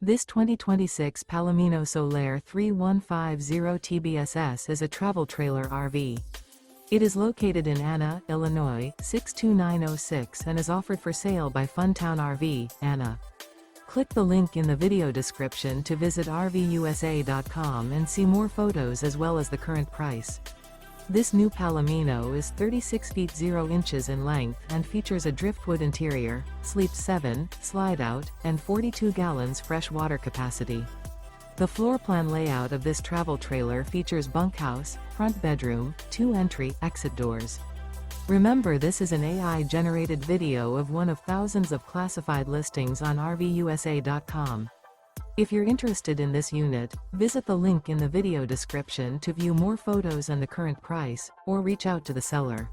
This 2026 Palomino Solaire 3150 TBSS is a travel trailer RV. It is located in Anna, Illinois, 62906 and is offered for sale by Funtown RV, Anna. Click the link in the video description to visit RVUSA.com and see more photos as well as the current price. This new Palomino is 36 feet 0 inches in length and features a driftwood interior, sleeps 7, slide-out, and 42 gallons fresh water capacity. The floor plan layout of this travel trailer features bunkhouse, front bedroom, 2 entry/exit doors. Remember, this is an AI-generated video of one of thousands of classified listings on RVUSA.com. If you're interested in this unit, visit the link in the video description to view more photos and the current price, or reach out to the seller.